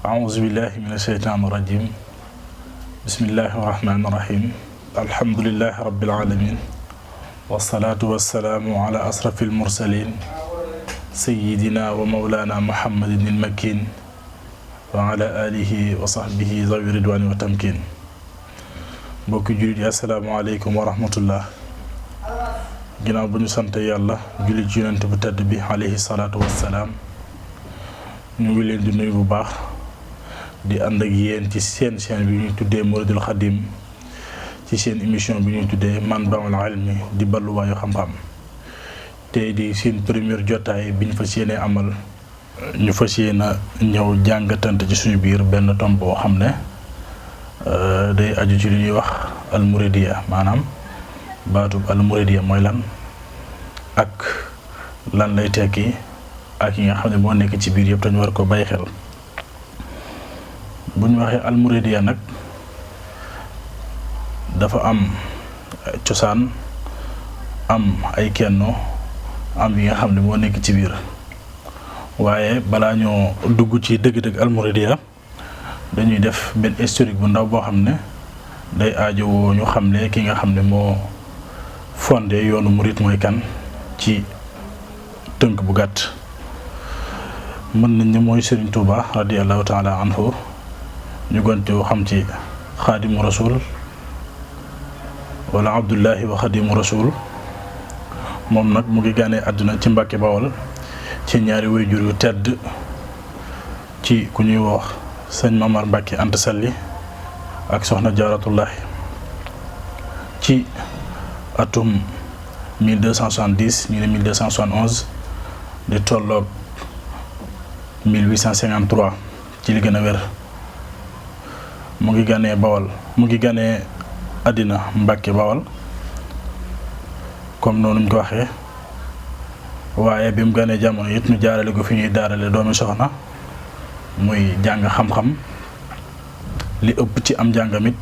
أعوذ بالله من الشيطان الرجيم بسم الله الرحمن الرحيم الحمد لله رب العالمين والصلاة والسلام على أشرف المرسلين سيدنا ومولانا محمد المكين وعلى آله وصحبه ذوي الرضوان والتمكين mbokki jullit yi asalaamaaleykum wa rahmatullah ginnaaw bu ñu sant yàlla jullit ci yonent bu tedd bi alayhi salaatu wassalaam ñu ngi leen di nuyu bu baax di ànd ak yéen ci seen chaîne bi ñuy tuddee Mouridul Khadim ci seen émission bi ñuy tuddee Manbaul Ilmi di balluwaayu xam-xam tey di seen première jotaay bi ñu fas yéene amal ñu fas yéene ñëw jàngatante ci suñu biir benn tomb boo xam ne day aju ci li ñuy wax almuridiya maanaam baatub almuridiya mooy lan ak lan lay tekki ak yi nga xam ne moo nekk ci biir yëpp te ñu war ko bàyyi xel bu ñu waxee almuridiya nag dafa am cosaan am ay kenno am yi nga xam ne moo nekk ci biir waaye balaa ñoo dugg ci dëgg-dëgg almuridiya dañuy def benn historique bu ndaw boo xam ne day aajowoo ñu xamle ki nga xam ne moo fondé yoonu murit mooy kan ci tënk bu gàtt mën nañ ne mooy Serigne Touba radiyallahu taala anhu ñu gën koo xam ci xaadimu rasul wala abdullahi wa xaadimu rasul moom nag mu ngi gànnee àdduna ci Mbàkke Bawol ci ñaari waajur yu tedd ci ku ñuy wax sëñ Mamar Mbàkke Anta Sali ak soxna Jaaratullahi ci atum 1270 ñu ne 1271 di tolloog 1853 ci li gën a wér mu ngi ganee Bawol mu ngi ganee àddina Mbàkke Bawol comme noonu ñu ko waxee waaye bi mu ganee jamono it ñu jaarale ko fi ñuy daarale doomi soxna muy jàng xam-xam li ëpp ci am jàngamit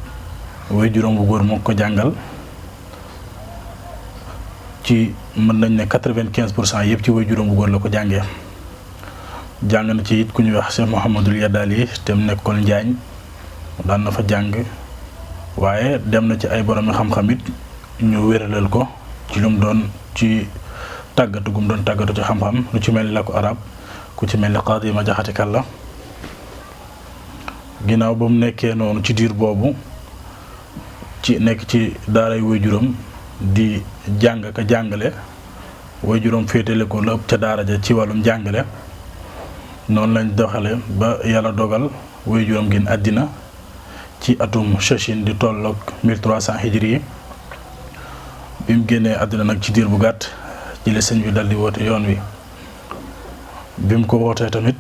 way juróom bu góor moo ko jàngal ci mën nañ ne 95% yëpp ci way juróom bu góor la ko jàngee jàng na ci it ku ñuy wax Cheikh Mouhamadul Yadali te mu nekkoon Njaañ daan na fa jàng waaye dem na ci ay borom xam-xam it ñu wéralal ko ci lu mu doon ci tàggatu gu mu doon tàggatu ci xam-xam lu ci mel ni la ko arab ku ci mel ni Qaadi Ma Jaxate Kalla ginnaaw ba mu nekkee noonu ci diir boobu ci nekk ci daaray waajuram di jàng ka jàngale waajuram féetale ko la ëpp ca daara ja ci wàllum jàngale noonu lañ doxale ba yàlla dogal waajuram génn àddina ci atum Chachine di tolloog 1300 hijri yi bi mu génnee àddina nag ci diir bu gàtt ci la sëñ bi dal di woote yoon wi bi mu ko wootee tamit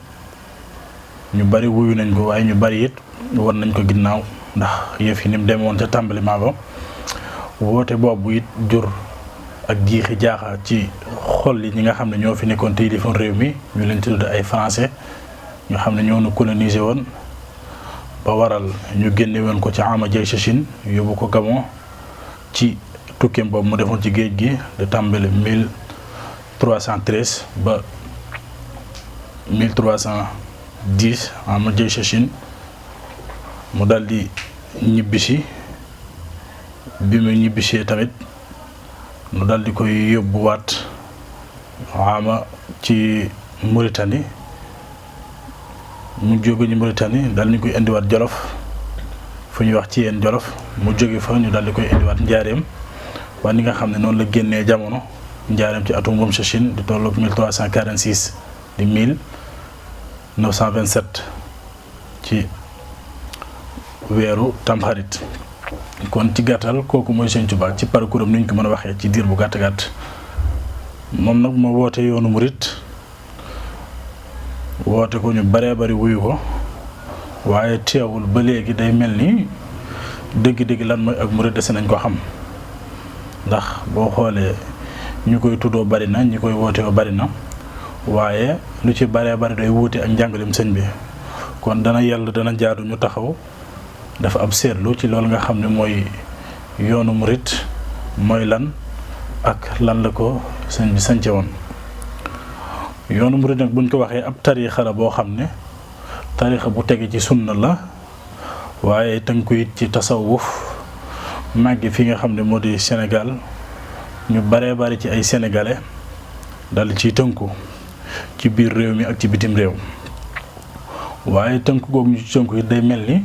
ñu bari wuyu nañ ko waaye ñu bari it war nañ ko ginnaaw ndax yëf yi ni mu demee woon ca tàmbaliment ba woote boobu it jur ak jiixi jaaxa ci xol yi ñi nga xam ne ñoo fi nekkoon te yilifoon réew mi ñu leen tudd ay français ñu xam ne ñoo nu colonisé woon ba waral ñu génne woon ko ci ama jay Chachine yóbbu ko Gabon ci tukkeem boobu mu defoon ci géej gi de tàmbali 1313 ba 1310 ama jay Chachine mu daldi ñibbisi bi mu ñibbisee tamit mu daldi koy yóbbuwaat ama ci Mauritanie mu jóge ñu Mauritanie dal ñu koy indiwaat Jolof fu ñuy wax ci yeen Jolof mu jóge fa ñu daldi koy indiwaat Njaareem waaye ni nga xam ne noonu la génnee jamono Njaareem ci atum boobu Chachine di tolloog 1346 di 1927 ci weeru Tamxarit kon ci gàttal kooku mooy Sëñ Tuubaa ci parcours am ni ñu ko mën a waxee ci diir bu gàtt gàtt moom nag moo woote yoonu murit woote ko ñu baree bari wuyu ko waaye teewul ba léegi day mel ni dëgg-dëgg lan mooy ak murit dese nañ ko xam ndax boo xoolee ñu koy tuddoo bari na ñi koy wootewoo bari na waaye lu ci baree bari day wuute ak njàngalem sëñ bi kon dana yàlla dana jaadu ñu taxaw dafa ab seetlu ci loolu nga xam ne mooy yoonu murit mooy lan ak lan la ko sëñ bi sance woon yoonu murid nag buñ ko waxee ab tariixa la boo xam ne tariixa bu tege ci sunna la waaye tënku it ci tasawuf màggi fi nga xam ne moo di Sénégal ñu baree bari ci ay sénégalais dal ciy tënku ci biir réew mi ak ci bitim réew waaye tënku googu ñu ci tënku it day mel ni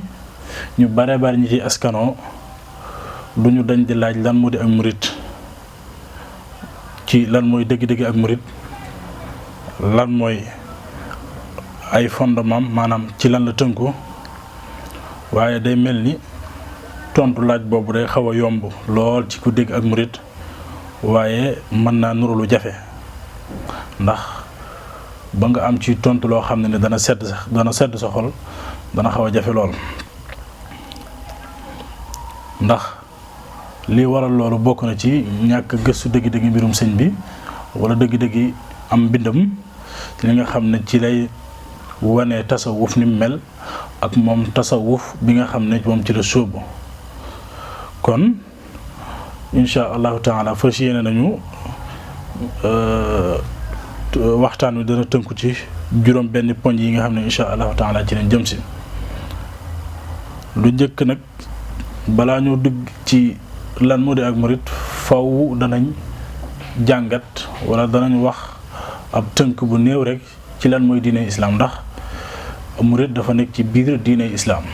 ñu baree bari ñi ci askanoo du ñu dañ di laaj lan moo di ak murit ci lan mooy dëgg-dëgg ak murit lan mooy ay fondement maanaam ci lan la tënku waaye day mel ni tontu laaj boobu day xaw a yomb lool ci ku dégg ak murit waaye mën naa nuru lu jafe ndax ba nga am ci tontu loo xam ne dana sedd sa xol dana xaw a jafe lool ndax li waral loolu bokk na ci ñàkk gëstu dëgg-dëgg mbirum sëñ bi wala dëgg-dëgg am mbindam li nga xam ne ci lay wane tasawuf ni mu mel ak moom tasawuf bi nga xam ne moom ci la sóobu kon insha allahu taala fas yéene nañu waxtaan wi dana tënku ci juróom benn poñ yi nga xam ne insha allahu taala ci lañ jëm si lu njëkk nag balaa ñoo dugg ci lan moo di ak murit faw danañ jàngat wala danañ wax ab tënk bu néew rek ci lan mooy diine islaam ndax murit dafa nekk ci biir diine islaam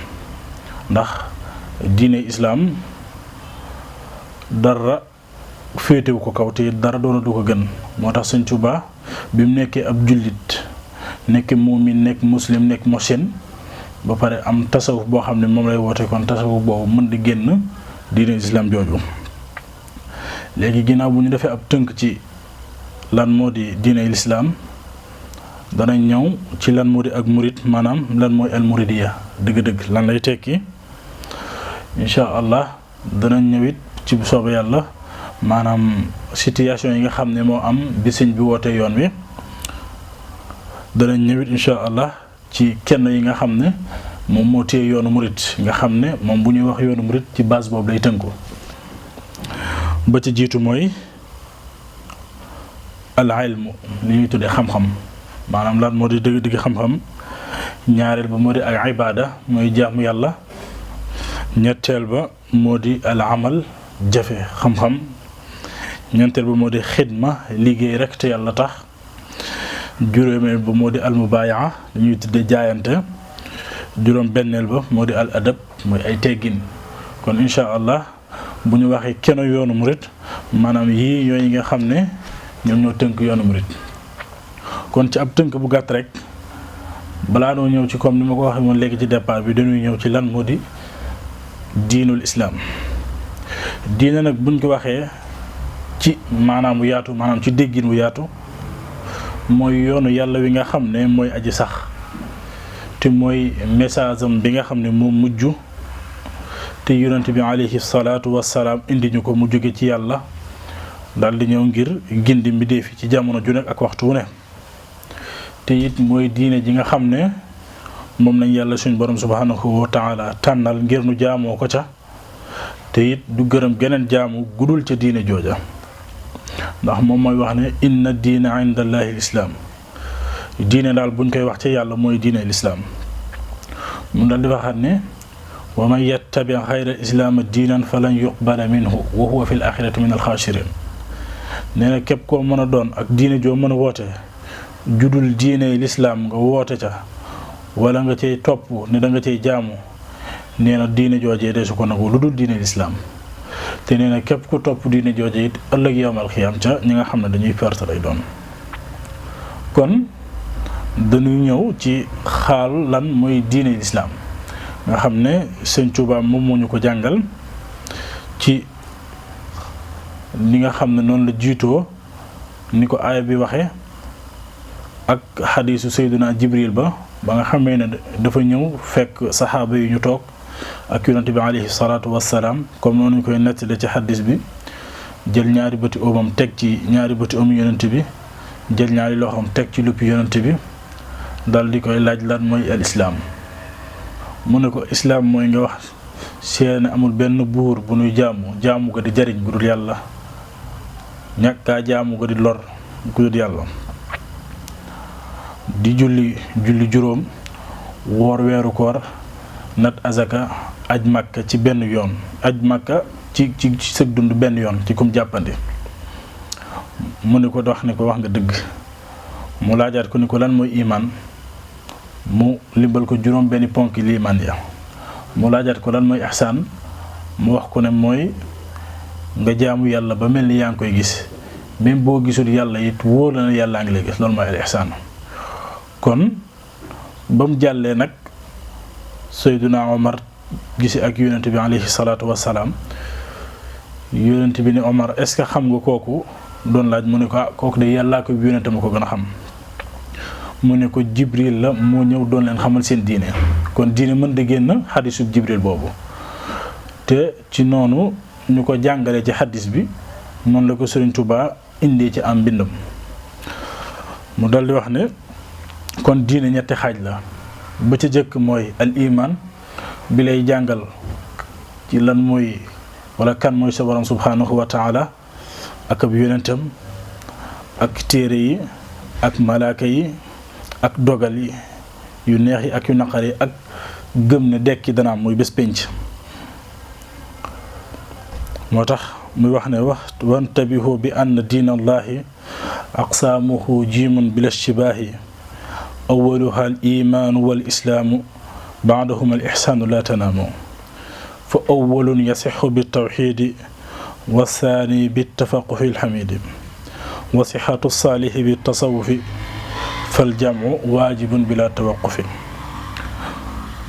ndax diine islaam dara féetewu ko kaw te dara doona du ko gën moo tax Sëñ Tuubaa bi mu nekkee ab jullit nekk muumin nekk muslim nekk mosen ba pare am tasawuf boo xam ne moom lay woote kon tasawuf boobu mën di génn diine islam jooju léegi ginnaaw bu ñu defee ab tënk ci lan moo di diine lislaam danañ ñëw ci lan moo di ak murit maanaam lan mooy al muridiya dëgg-dëgg lan lay tekki insha allah danañ ñëwit ci bu soobee yàlla maanaam situation yi nga xam ne moo am bi sëñ bi wootee yoon wi danañ ñëwit insha allah ci kenn yi nga xam ne moom moo téye yoonu murit nga xam ne moom bu ñuy wax yoonu murit ci base boobu lay tënku ba ci jiitu mooy al ilmu li ñuy tuddee xam-xam maanaam lan moo di dëgg-dëgg xam-xam ñaareel ba moo di al ibaada mooy jaamu yàlla ñetteel ba moo di al amal jafe xam-xam ñeenteel ba moo di xidma liggéey rek te yàlla tax juróomeel ba moo di al mubaayaa li ñuy tuddee jaayante juróom benneel ba moo di al adab mooy ay teggin kon insha allah bu ñu waxee kenn yoonu murit maanaam yii ñooy yi nga xam ne ñoom ñoo tënk yoonu murit kon ci ab tënk bu gàtt rek balaa noo ñëw ci comme ni ma ko waxee woon léegi ci départ bi dañuy ñëw ci lan moo di diinul islaam diine nag buñ ko waxee ci maanaam bu yaatu maanaam ci déggin bu yaatu mooy yoonu yàlla wi nga xam ne mooy aji sax te mooy message am bi nga xam ne moom mujj te yonent bi alayhi salaatu wassalaam indi ñu ko mu jóge ci yàlla daal di ñëw ngir gindi mbindéef yi ci jamono ju nekk ak waxtu wu ne te it mooy diine ji nga xam ne moom nañ yàlla suñ borom subhanahu wa taala tànnal ngir nu jaamoo ko ca te it du gërëm geneen jaamu gudul ca diine jooja ndax moom mooy wax ne inna diina inda allahi lislaam diine daal buñ koy wax ca yàlla mooy diine lislaam mun daal di waxaat ne wa man yattabi xayra islaama diinan falan yuqbala minhu wa huwa fi l axirati min alxaasirin nee na képp koo mën a doon ak diine joo mën a woote judul diine lislaam nga woote ca wala nga cay topp ne da nga cay jaamu nee na diine joojee de su ko nagu lu dul diine lislaam te nee na képp ku topp diine jooje it ëllëg yawmal xiyaam ca ñi nga xam ne dañuy perte lay doon kon dañuy ñëw ci xaal lan mooy diine lislaam nga xam ne Sëñ Tuubaa moom moo ñu ko jàngal ci li nga xam ne noonu la jiitoo ni ko aaya bi waxe ak xadiisu Seydina Jibril ba nga xamee ne dafa ñëw fekk saxaaba yi ñu toog ak yonent bi alayhi salaatu wassalaam comme noonu ñu koy nettali ci xadiis bi jël ñaari bëti oomam teg ci ñaari bëti oomu yonent bi jël ñaari loxoom teg ci luppi yonent bi dal di koy laaj lan mooy al islaam mu ne ko islaam mooy nga wax seen amul benn buur bu nuy jaamu ko di jariñ bu dul yàlla ñàkkaa jaamu ko di lor ku dul yàlla di julli juróom, woor weeru koor, nat azaka, aj Makka ci benn yoon, aj Makka ci sëg dund benn yoon ci kum jàppandi. mu ne ko wax nga dëgg. mu laajaat ko ni ko lan mooy iman, mu limbal ko juróom benni ponk liimaan ya. mu laajaat ko lan mooy ihsaan, mu wax ko ne mooy nga jaamu yàlla ba mel ni yaa ngi koy gis, même boo gisul yàlla it wóor la ne yàllaa ngi lay gis, loolu mooy al ihsaan. kon ba mu jàllee nag Seydina Omar gisi ak yonent bi alayhi salaatu wassalaam. yonent bi ne Omar est-ce que xam nga kooku doon laaj, mu ne ko kooku de yàllaa ko yonent ma ko gën a xam. mu ne ko Jibril la moo ñëw doon leen xamal seen diine. kon diine mën da génn xadisub Jibril boobu, te ci noonu ñu ko jàngalee ci xadis bi noonu la ko Sëriñ Tuubaa indee ci am mbindam. mu dal di wax ne kon diine ñetti xaaj la. ba ca jëkk mooy al iman bi lay jàngal ci lan mooy wala kan mooy sa borom subhanahu wa taala ak ab yonentam ak téere yi ak malaaka yi ak dogal yi yu neex yi ak yu naqar yi ak gëm ne dekki dana am muy bés pénc. moo tax muy wax ne wantabihu bi ann diina allahi aqsaamuhu jiimun bila shibaahi awaluha al imaanu wal islaamu baadahuma al ixsaanu la tanaamu fa awalun yasixu bi tawxiidi wa saani bi tafaquhi alxamidi wa sixatu saalihi bi tasawufi fal jamu waajibun bila tawaqufi.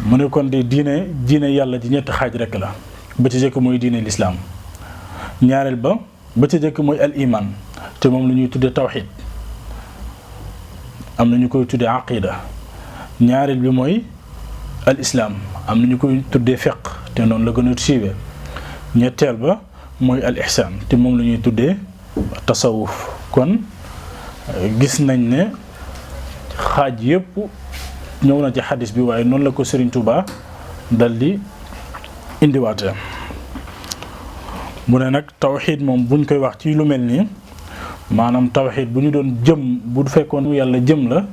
mu ne kon de diine yàlla ji ñetti xaaj rekk la. ba ci jëkk mooy diine lislaam, ñaareel ba ci jëkk mooy al iman, te moom la ñuy tudde tawxiid, am na ñu koy tuddee aqida. ñaareel bi mooy al islaam, am na ñu koy tuddee fiq, te noonu la gën a siiwee. ñetteel ba mooy al ihsaan, te moom la ñuy tuddee tasawuf. kon gis nañ ne xaaj yépp ñëw na ci xadis bi, waaye noonu la ko Sëriñ Tuubaa dal di indiwaatee. mu ne nag tawxiid moom buñ koy wax ci lu mel nii, maanaam tawxiid bu ñu doon jëm, bu fekkoon yàlla jëm la,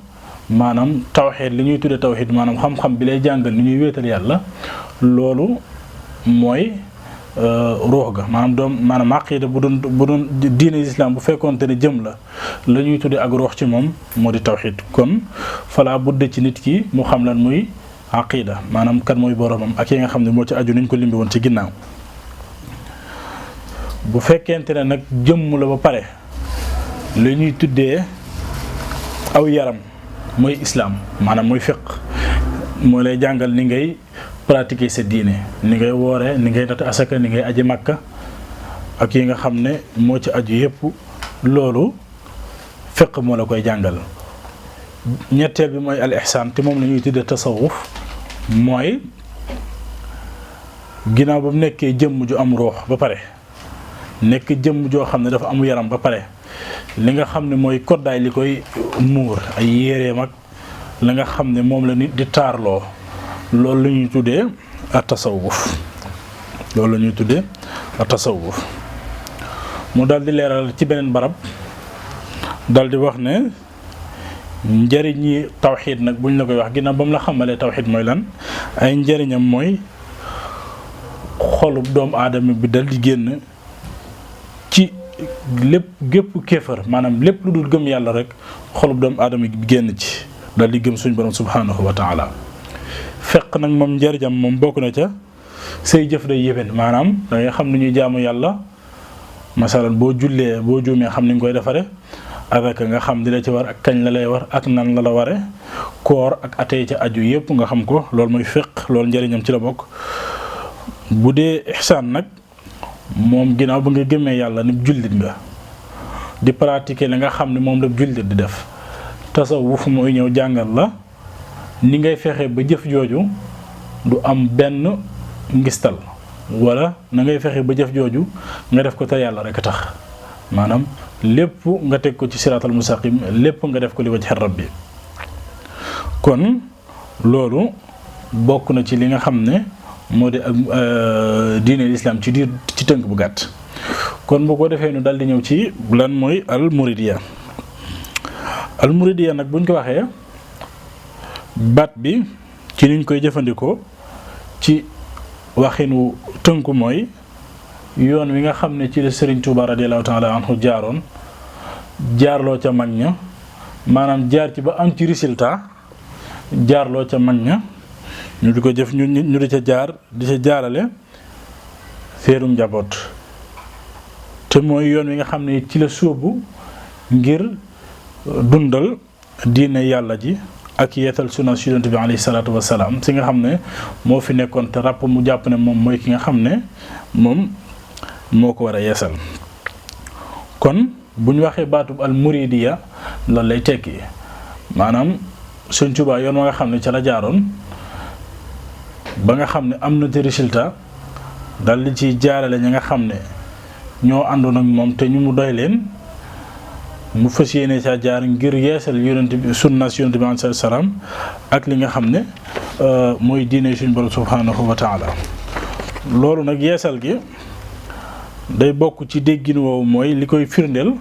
maanaam tawxiid li ñuy tuddee tawxiid maanaam xam-xam bi lay jàngal ni ñuy wéetal yàlla, loolu mooy ruux ga. maanaam aqida bu doon diine islam bu fekkoonte ne jëm la ñuy tuddee ak ruux ci moom moo di tawxiid. kon falaa budde ci nit ki mu xam lan muy aqida, maanaam kan mooy boromam ak yi nga xam ne moo ci aju niñ ko limbi woon ci ginnaaw. bu fekkente ne nag jëmm la ba pare, li ñuy tuddee aw yaram mooy islaam, maanaam mooy fiq, moo lay jàngal ni ngay pratiquer sa diine, ni ngay wooree, ni ngay natt asaka, ni ngay aji Makka ak yi nga xam ne moo ci aju yépp, loolu fiq moo la koy jàngal. ñetteel bi mooy al ihsaan, te moom la ñuy tuddee tasawuf, mooy ginnaaw ba mu nekkee jëmm ju am ruux ba pare, nekk jëmm joo xam ne dafa amu yaram ba pare, li nga xam ne mooy koddaay li koy muur, ay yéreem ak la nga xam ne moom la nit di taarloo, loolu la ñuy tuddee at tasawuf. loolu la ñuy tuddee at tasawuf. mu dal di leeral ci beneen barab, dal di wax ne njëriñi tawxiid nag buñ la koy wax, ginnaaw ba mu la xamalee tawxiid mooy lan, ay njëriñam mooy xolub doomu aadama bi dal di génn ci gépp kéefar, maanaam lépp lu dul gëm yàlla rek xolub doomu aadama bi génn ci dal di gëm suñu borom subhanahu wa taala. fekk nag moom njëriñam moom bokk na ca say jëf day yéwén, maanaam da ngay xam ni ñuy jaamu yàlla. masalan boo jullee, boo juumee xam ni nga koy defare, avec nga xam di la ci war ak kañ la lay war ak nan la ware, koor ak atey ca aju yépp nga xam ko, loolu mooy fiq, loolu njëriñam ci la bokk. bu dee ihsaan nag moom ginnaaw ba nga gëmee yàlla ni jullit nga, di pratiquer li nga xam ne moom la jullit di def, tasawuf mooy ñëw jàngal la ni ngay fexe ba jëf jooju du am benn ngistal, wala na ngay fexe ba jëf jooju nga def ko te yàlla rek a tax, maanaam lépp nga teg ko ci siraatal mustaqim, lépp nga def ko li wajhi rabbi. kon loolu bokk na ci li nga xam ne moo di ak diine lislaam ci tënk bu gàtt. kon bu ko defee nu dal di ñëw ci lan mooy al muridiya. al muridiya nag buñ ko waxee baat bi ci niñ koy jëfandikoo ci waxinu tënku mooy yoon wi nga xam ne ci la Serigne Touba radiyallahu ta'ala anhu jaaroon jaarloo ca mag ña maanaam jaar ci ba am ci résultat jaarloo ca mag ña ñu di ko jëf ñu di ca jaar di ca jaarale feerum njaboot te mooy yoon wi nga xam ne ci la sóobu ngir dundal diine yàlla ji ak yeetal sunna si Yonent bi alayhi salaatu wasalaam si nga xam ne moo fi nekkoon te ràpp mu jàpp ne moom mooy ki nga xam ne moom moo ko war a yeesal. kon bu ñu waxee baatub al muridiya loolu lay tekki maanaam Sëñ Tuubaa yoon wa nga xam ne ca la jaaroon ba nga xam ne am na te résultat dal di ci jaarale ñi nga xam ne ñoo àndoon ak moom te ñu mu doy leen mu fas yéene ca jaar ngir yeesal Yonent bi sunna si Yonent bi alayhi salaam ak li nga xam ne mooy diine suñu borom subhanahu wa taala. loolu nag yeesal gi day bokk ci déggin woowu mooy li koy firndeel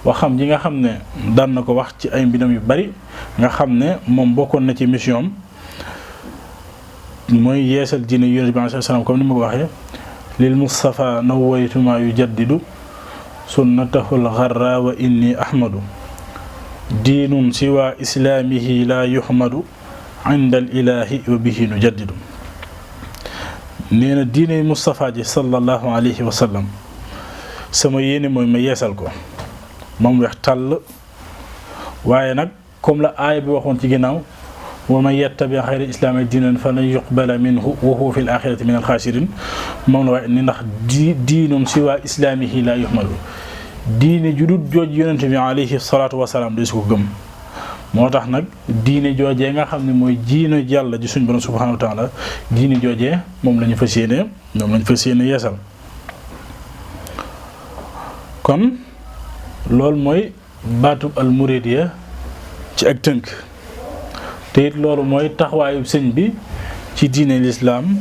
waxam ji nga xam ne daan na ko wax ci ay mbindam yu bari nga xam ne moom bokkoon na ci mission mooy yeesal diine Yonent bi alayhi salaam comme ni ma ko waxee lil Mustafa nawaytu ma yujaddidu sunnatahul gharra wa inni ahmadu diinun siwa islaamihi la yuhmadu inda al ilahi wa bihi nujaddidu nee na diine Mustafa ji sallallahu alayhi wa sallam sama yéene mooy ma yeesal ko moom weex tàll waaye nag comme la aaya bi waxoon ci ginnaaw wa man yattabi xayra islaami diinan falan yuqbala minhu wa huwa fil axirati min alxaasirin moom la waaye ni ndax diinum si waa islaamihi la yuhmadu diine ju dul jooj Yonent bi alayhi salaatu wasalaam de su ko gëm moo tax nag diine joojee nga xam ne mooy diine yàlla ji suñ borom subhanahu wa taala diine joojee moom la ñu fas yéene yeesal kon loolu mooy baatub al muridiya ci ak tënk te it loolu mooy taxawaayu sëñ bi ci diine lislaam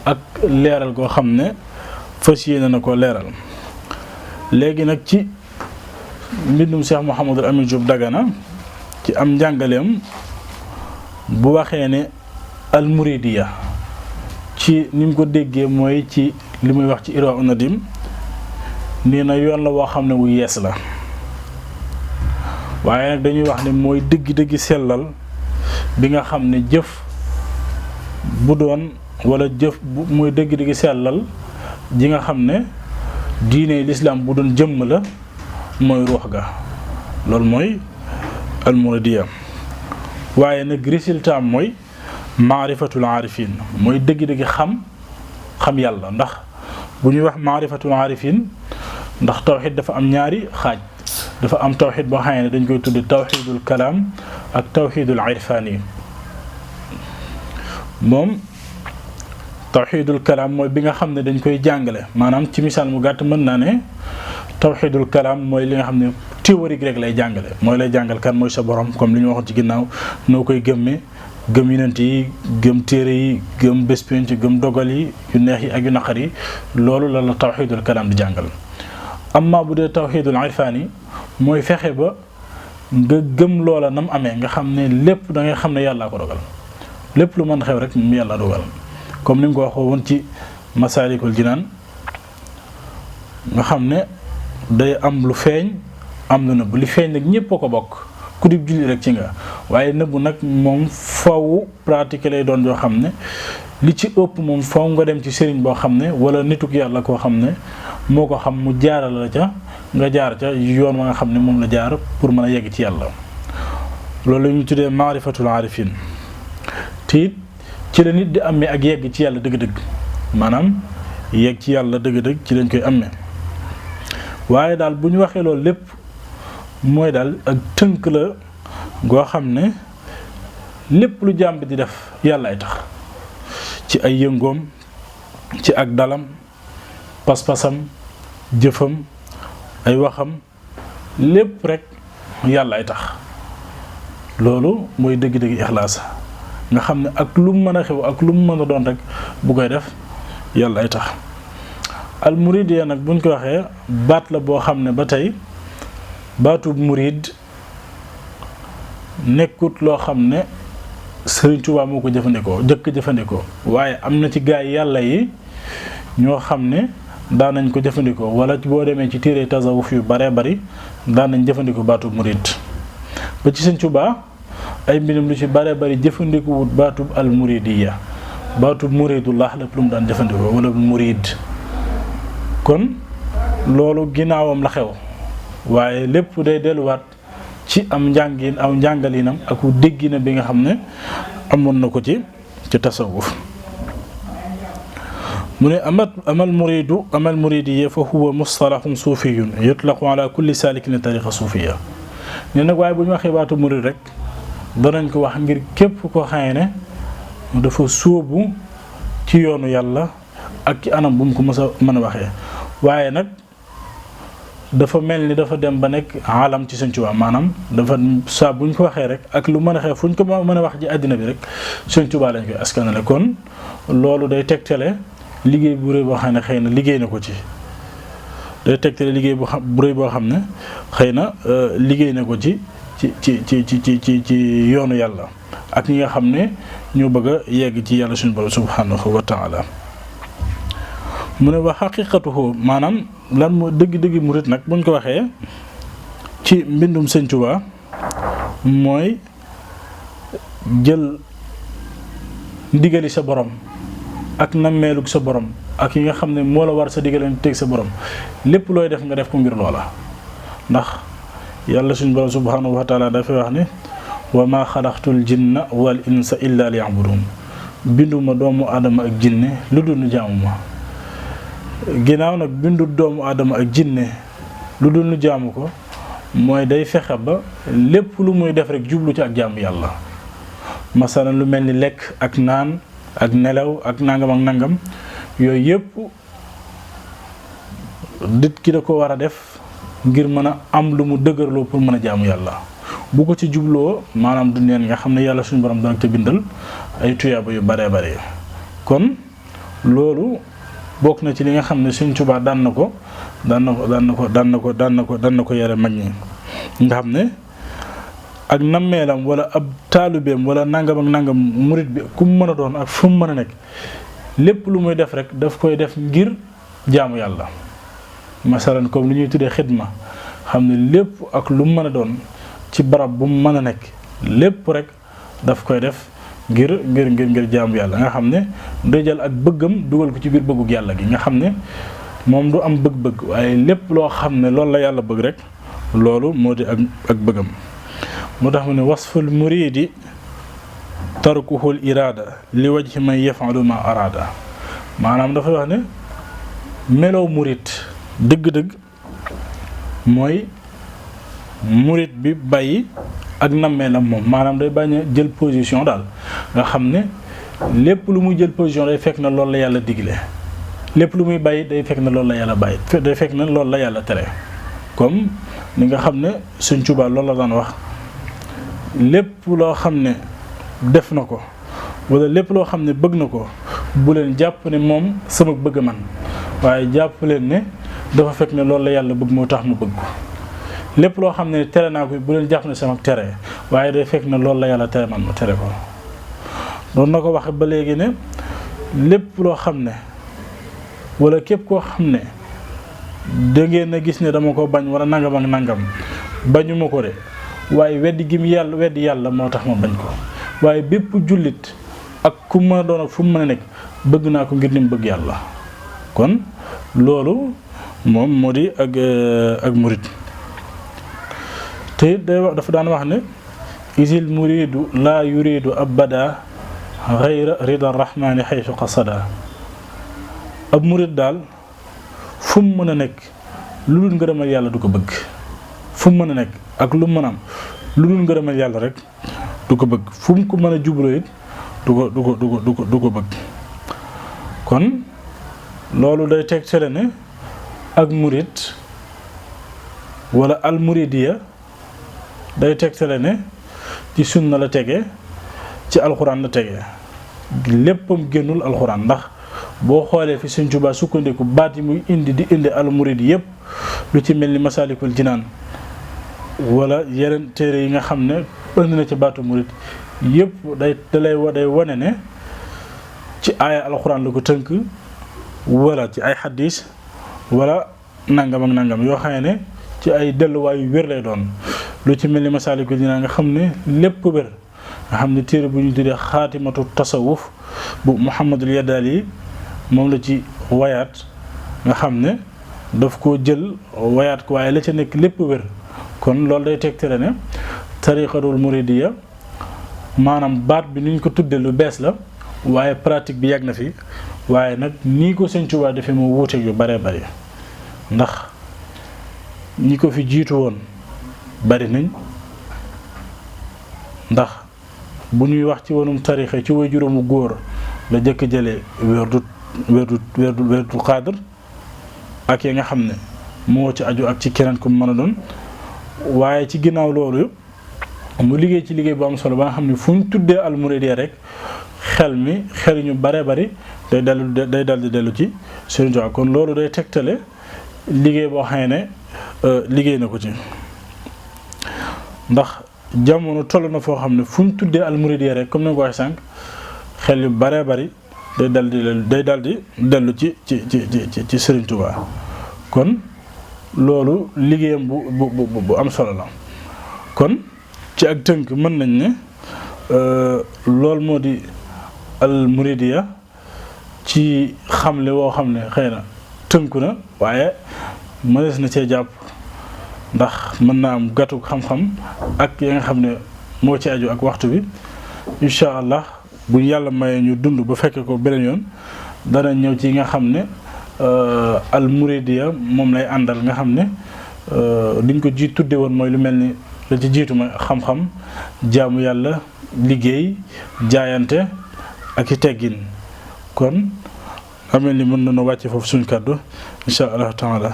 ak leeral goo xam ne fas yéene na ko leeral léegi nag ci mbindum Cheikh Mouhamadul Amin Diop Dagana ci am njàngaleem bu waxee ne al muridiya ci ni mu ko déggee mooy ci li muy wax ci Irwa Nadim nee na yoon la woo xam ne wu yees la waaye nag dañuy wax ne mooy dëgg-dëgg sellal bi nga xam ne jëf bu doon wala jëf bu mooy dëgg-dëgg sellal ji nga xam ne diine lislaam bu doon jëmm la mooy ruux ga loolu mooy almuridiya waaye nag résultat mooy maarifatul aarifin mooy dëgg-dëgg xam yàlla ndax bu ñuy wax maarifatul aarifin ndax tawxid dafa am ñaari xaaj dafa am tawxid boo xam ne dañ koy tudde tawxidul kalaam ak tawxidul irfaani moom tawxidul kalaam mooy bi nga xam ne dañ koy jàngale maanaam ci misaal mu gàtt mën naa ne tawxidul kalaam mooy li nga xam ne théorique rek lay jàngale mooy lay jàngal kan mooy sa borom comme li ñu waxoon ci ginnaaw noo koy gëmmee gëm yonent yi gëm téere yi gëm bés pénc gëm dogal yi yu neex yi ak yu naqar yi loolu la tawxidul kalaam di jàngal amma bu dee tawxidul irfaani mooy fexe ba nga gëm loola nam amee nga xam ne lépp da ngay xam ne yàllaa ko dogal lépp lu mën xew rek mu yàlla dogal comme ni nga ko waxoo woon ci Masaalikul Jinaan nga xam ne day am lu feeñ am lu nëbb li feeñ nag ñëpp a ko bokk ku di julli rek ci nga waaye nëbbu nag moom faw pratique lay doon yoo xam ne li ci ëpp moom faw nga dem ci sëriñ boo xam ne wala nituk yàlla koo xam ne moo ko xam mu jaaral la ca nga jaar ca yoon wa nga xam ne moom la jaar pour mën a yegg ci yàlla loolu la ñuy tuddee maarifatul aarifin te it ci la nit di amee ak yegg ci yàlla dëgg-dëgg maanaam yegg ci yàlla dëgg-dëgg ci lañ koy amee waaye daal bu ñu waxee loolu lépp mooy daal ak tënk la goo xam ne lépp lu jàmm bi di def yàlla ay tax ci ay yëngoom ci ak dalam pas-pasam jëfam ay waxam lépp rek yàlla ay tax loolu mooy dëgg-dëgg ixlaas nga xam ne ak lu mu mën a xew ak lu mu mën a doon rek bu koy def yàlla ay tax al muridiya nag buñ ko waxee baat la boo xam ne ba tey baatub murid nekkut loo xam ne Sëriñ Tuubaa moo ko jëkk jëfandikoo waaye am na ci gaa yi yàlla yi ñoo xam ne daan nañ ko jëfandikoo wala boo demee ci téere tasawuf yu baree bari daan nañ jëfandikoo baatub murid ba ci Sëriñ Tuubaa ay mbirum lu ci baree bari jëfandikoo wut baatub al muridiyya baatub muridullah lépp lu mu daan jëfandikoo wala murid kon loolu ginnaawam la xew waaye lépp day delluwaat ci am njàngin aw njàngalinam ak déggina bi nga xam ne amoon na ko ci tasawuf mu ne amal muridiyya fa huwa mustalahun suufiyun yutlaqu ala kulli saalikin tariqa suufiya ne nag waaye bu ñu waxee baatu murid rek danañ ko wax ngir képp ko xëy ne dafa sóobu ci yoonu yàlla ak ci anam bu mu ko mën a waxee waaye nag dafa mel ni dafa dem ba nekk alam ci Sëñ Tuubaa maanaam dafa saa bu ñu ko waxee rek ak lu mën a xew fu ñu ko mën a wax ci àddina bi rek Sëñ Tuubaa lañ koy askanale kon loolu day tegtale liggéey bu rëy boo xam ne xëy na liggéey na ko ci day tegtale liggéey bu rëy boo xam ne xëy na liggéey na ko ci yoonu yàlla ak ñi nga xam ne ñoo bëgg a yegg ci yàlla suñu borom subhanahu wa taala mu ne wa xaqiqatuhu maanaam lan moo dëgg-dëgg murit nag buñ ko waxee ci mbindum Sëñ Tuubaa mooy jël ndigali sa borom ak nammeelug sa borom ak yi nga xam ne moo la war sa diggante teg sa borom lépp looy def nga def ko ngir loola ndax yàlla suñu borom subhanahu wa taala dafay wax ne wa ma xalaqtul jinna wal insa illa liya'budun binduma doomu aadama ak jinne lu dul nu jaamu ma ginnaaw nag bindu doomu aadama ak jinne lu dul nu jaamu ko mooy day fexe ba lépp lu muy def rek jublu ci ak jaamu yàlla masalan lu mel ni lekk ak naan ak nelaw ak nangam yooyu yëpp nit ki da ko war a def ngir mën a am lu mu dëgërloo pour mën a jaamu yàlla bu ko ci jubloo maanaam du neen nga xam ne yàlla suñu borom dana te bindal ay tuyaaba yu baree bare kon loolu bokk na ci li nga xam ne Sëñ Tuubaa daan na ko yare mag ñi nga xam ne ak nammeelam wala ab taalubeem wala nangam ak nangam murit bi ku mu mën a doon ak fu mu mën a nekk lépp lu muy def rek daf koy def ngir jaamu yàlla masalan comme li ñuy tuddee xidma xam ne lépp ak lu mu mën a doon ci barab bu mu mën a nekk lépp rek daf koy def ngir jaamu yàlla nga xam ne day jël ak bëggam dugal ko ci biir bëggug yàlla gi nga xam ne moom du am bëgg-bëgg waaye lépp loo xam ne loolu la yàlla bëgg rek loolu moo di ak bëggam moo tax mu ne wasful muridi tarkuhul iraada li wajhi man yafalu ma araada maanaam dafay wax ne meloo murid dëgg-dëgg mooy murid bi bàyyi ak nammeelam moom maanaam day bañ a jël position daal nga xam ne lépp lu muy jël position day fekk na loolu la yàlla digle lépp lu muy bàyyi day fekk na loolu la yàlla bàyyi day fekk na loolu la yàlla tere comme ni nga xam ne Sëñ Tuubaa loolu la daan wax lépp loo xam ne def na ko wala lépp loo xam ne bëgg na ko bu leen jàpp ne moom sama bëgg man waaye jàpp leen ne dafa fekk ne loolu la yàlla bëgg moo tax mu bëgg ko lépp loo xam ne tere naa ko bu leen jàpp ne sama tere waaye day fekk ne loolu la yàlla tere man ma tere ko doon na ko waxe ba léegi ne lépp loo xam ne wala képp koo xam ne da ngeen a gis ne dama ko bañ wala nangam ak nangam bañuma ko de waaye weddi yàlla moo tax ma bañ ko waaye bépp jullit ak ku mën a doon ak fu mu mën a nekk bëgg naa ko ngir ni mu bëgg yàlla kon loolu moom moo di ak murid te dafa daan wax ne isil muridu laa yuridu abada xayra rida rahmani xaytu qasada ab murid daal fu mu mën a nekk lu dul ngërëmal yàlla du ko bëgg fu mu mën a nekk ak lu mu mën a am lu dul ngërëmal yàlla rek du ko bëgg fu mu ko mën a jubloo it du ko bëgg kon loolu day tegtale ne ak murid wala al muridiya day tegtale ne ci sunna la tege ci alxuraan la tege léppam génnul alxuraan ndax boo xoolee fi Sëñ Tuubaa sukkandiku baat yi muy di indi al murid yépp lu ci mel ni Masaalikul Jinaan wala yeneen téere yi nga xam ne indi na ci baatu murid yëpp day wane ne ci aaya alxuraan la ko tënk wala ci ay xaddiis wala nangam ak nangam yoo xam ne ci ay delluwaay yu wér lay doon lu ci mel ni Masaalikul Jinaan nga xam ne lépp wér nga xam ne téere bu ñu tuddee xaatimatu tasawuf bu Muhammadul Yadaali moom la ci wayaat nga xam ne daf koo jël wayaat ko waaye la ca nekk lépp wér kon loolu day tegtale ne tariqatul muridiya maanaam baat bi ni ñu ko tuddee lu bees la waaye pratique bi yàgg na fi waaye nag nii ko Sëñ Tuubaa defee mu wuuteeg yu baree bari ndax ñi ko fi jiitu woon bari nañ ndax bu ñuy wax ci wonum tarixa ci way juróomu góor la jëkk jëlee werdu xaadir ak ya nga xam ne moo ci aju ak ci keneen ku mën a doon waaye ci ginnaaw loolu mu liggéey ci liggéey bu am solo ba nga xam ne fu ñu tuddee almuridiya rek xel ñu bare bari day dal di dellu ci Sëriñ Tuubaa kon loolu day tegtale liggéey boo xam ne liggéey na ko ci ndax jamono toll na foo xam ne fu ñu tuddee almuridiya rek comme ni nga ko waxee sànq xel yu bare bari day dal di dellu ci Sëriñ Tuubaa kon loolu liggéeyam bu am solo la kon ci ak tënk mën nañ ne loolu moo di almuridiya ci xamle woo xam ne xëy na tënku na waaye mënees na cee jàpp ndax mën naa am gàttu xam-xam ak ya nga xam ne moo ci aju ak waxtu bi incha allah bu yàlla mayee ñu dund ba fekke ko beneen yoon dana ñëw ci nga xam ne almuridiya moom lay àndal nga xam ne liñ ko jiit tudde woon mooy lu mel ni la ci jiitu mooy xam-xam jaamu yàlla liggéey jaayante ak i teggin kon amel ni mën nañu wàcce foofu suñu kàddu insha allah taala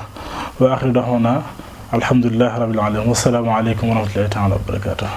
wa axiru daxwana alhamdulillahi rabbil alamin wassalaamu aleykum wa rahmatullahi taala wa barakatuh